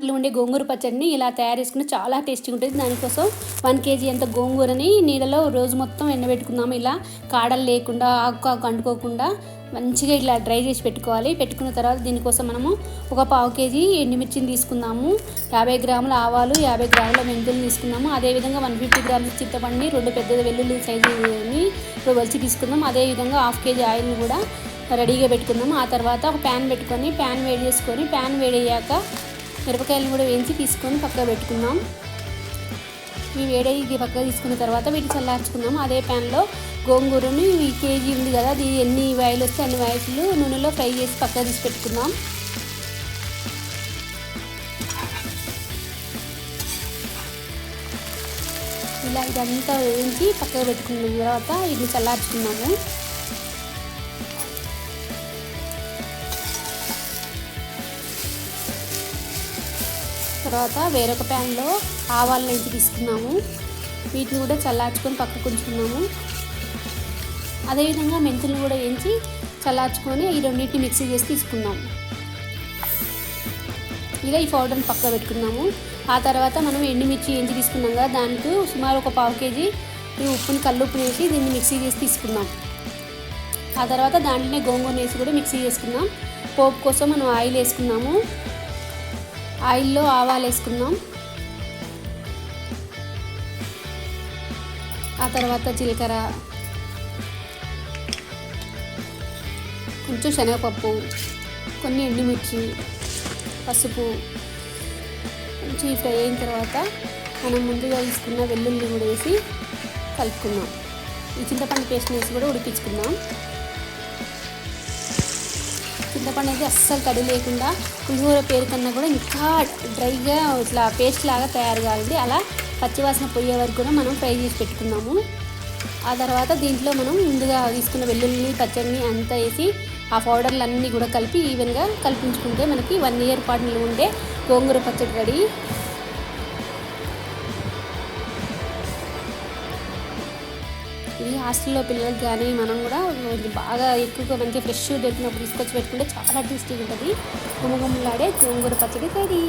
ఇంట్లో ఉండే గోంగూర పచ్చడిని ఇలా తయారు చేసుకుని చాలా టేస్టీగా ఉంటుంది. దానికోసం 1 కేజీ అంత గోంగూరని నీళ్ళలో రోజు మొత్తం ఎండబెట్టుకుందాము. ఇలా కాడలు లేకుండా ఆకు అంటుకోకుండా మంచిగా ఇట్లా డ్రై చేసి పెట్టుకోవాలి. పెట్టుకున్న తర్వాత దీనికోసం మనము ఒక 1/2 కేజీ ఎండుమిర్చిని తీసుకుందాము. 50 గ్రాముల ఆవాలు, 50 గ్రాముల మెంతులు తీసుకుందాము. అదేవిధంగా 150 గ్రాముల చింతపండుని, 2 పెద్ద వెల్లుల్లి సైజుని వలిచి తీసుకుందాం. అదేవిధంగా 1/2 కేజీ ఆయిల్ని కూడా రెడీగా పెట్టుకుందాము. ఆ తర్వాత ఒక ప్యాన్ పెట్టుకొని ప్యాన్ వేడి చేసుకొని ప్యాన్ వేడయ్యాక మిరపకాయలను కూడా వేయించి తీసుకొని పక్కకు పెట్టుకుందాం. ఇవి వేడయ్యి పక్కకు తీసుకున్న తర్వాత వీటిని చల్లార్చుకుందాం. అదే ప్యాన్లో గోంగూరని ఈ కేజీ ఉంది కదా, అది ఎన్ని వాయిలు వస్తే అన్ని వాయిలు నూనెలో ఫ్రై చేసి పక్కకు తీసి పెట్టుకుందాం. ఇలా ఇదంతా వేయించి పక్కకు పెట్టుకున్న తర్వాత ఇది చల్లార్చుకున్నాము. తర్వాత వేరొక ప్యాన్లో ఆవాలు వేయించి తీసుకున్నాము. వీటిని కూడా చల్లార్చుకొని పక్కకు ఉంచుకున్నాము. అదేవిధంగా మెంతులు కూడా వేయించి చల్లార్చుకొని ఈ రెండింటిని మిక్సీ చేసి తీసుకున్నాము. ఇలా ఈ పౌడర్ని పక్కకు పెట్టుకున్నాము. ఆ తర్వాత మనం ఎండుమిర్చి వేయించి తీసుకున్నాం కదా, దానికి సుమారు ఒక 1/2 కేజీ ఉప్పుని కల్లుప్పుని వేసి దీన్ని మిక్సీ చేసి తీసుకున్నాం. ఆ తర్వాత దాంట్లోనే గోంగూర వేసి కూడా మిక్సీ చేసుకున్నాం. పోపు కోసం మనం ఆయిల్ వేసుకున్నాము. ఆయిల్లో ఆవాలు వేసుకుందాం. ఆ తర్వాత జీలకర్ర, కొంచెం శనగపప్పు, కొన్ని ఎండుమిర్చి, పసుపు కొంచెం ఫ్రై అయిన తర్వాత మనం ముందుగా తీసుకున్న వెల్లుల్లి కూడా వేసి కలుపుకుందాం. ఈ చింతపండు పేస్ట్ వేసి కూడా ఉడికించుకుందాం. చింతపండు అయితే అస్సలు తడి లేకుండా పులిహోర పేరు కన్నా కూడా ఇంకా డ్రైగా ఇట్లా పేస్ట్ లాగా తయారు కావాలి. అలా పచ్చివాసన పోయే వరకు కూడా మనం ఫ్రై చేసి పెట్టుకున్నాము. ఆ తర్వాత దీంట్లో మనం ముందుగా తీసుకున్న వెల్లుల్లి పచ్చడిని అంతా వేసి ఆ పౌడర్లు అన్నీ కూడా కలిపి ఈవెన్గా కలిపించుకుంటే మనకి 1 ఇయర్ పాటు నిల్వ ఉండే గోంగూర పచ్చడి రెడీ. ఇది హాస్టల్లో పిల్లలకి కానీ మనం కూడా బాగా ఎక్కువగా మంచిగా ఫ్రెష్ దొరికినప్పుడు తీసుకొచ్చి పెట్టుకుంటే చాలా టేస్టీగా ఉంటుంది. గుమగుమలాడే గోంగూర పచ్చడి రెడీ.